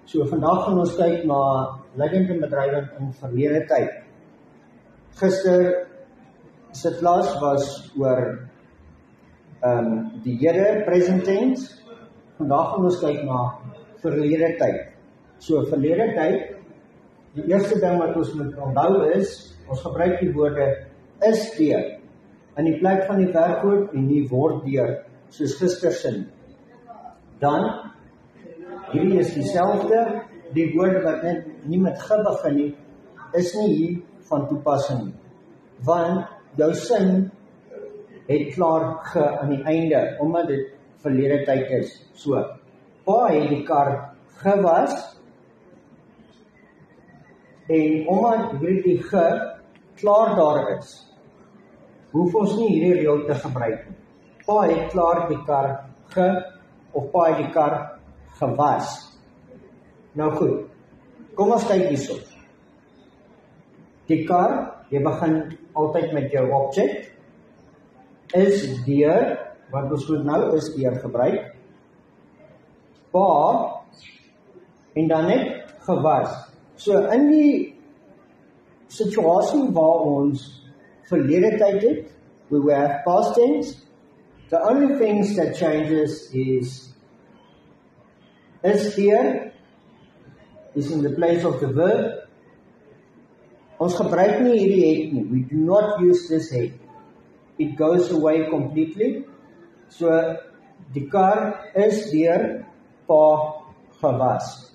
So vandag gaan ons kyk na liggend en bedrywend in verlede tyd. Gister se klas was oor die hede, present tense. Vandag gaan ons kyk na verlede tyd. So verlede tyd, die eerste ding wat ons moet onthou is, ons gebruik die woorde is deur in die plek van die werkwoord en nie word deur, soos gister sin. Dan, hierdie is dieselfde, die woorde wat net nie met ge begin nie, is nie hier van toepassing nie. Want jou sin het klaar ge aan die einde, omdat dit verlede tyd is. So, pa het die kar gewas, en omdat hierdie ge klaar daar is, hoef ons nie hierdie reël te gebruik nie. Pa het klaar die kar ge, of pa het die kar gewas. Nou goed, kom ons kyk hierso. Die kar, jy begin altyd met jou object, is deur, wat ons moet nou is deur gebruik, pa, en dan net gewas. So in die situasie waar ons verlede tyd het, we will have past tense. The only things that changes is here is in the place of the verb. Ons gebruik nie hierdie het nie. We do not use this het. It goes away completely. So die kar is deur pa gewas.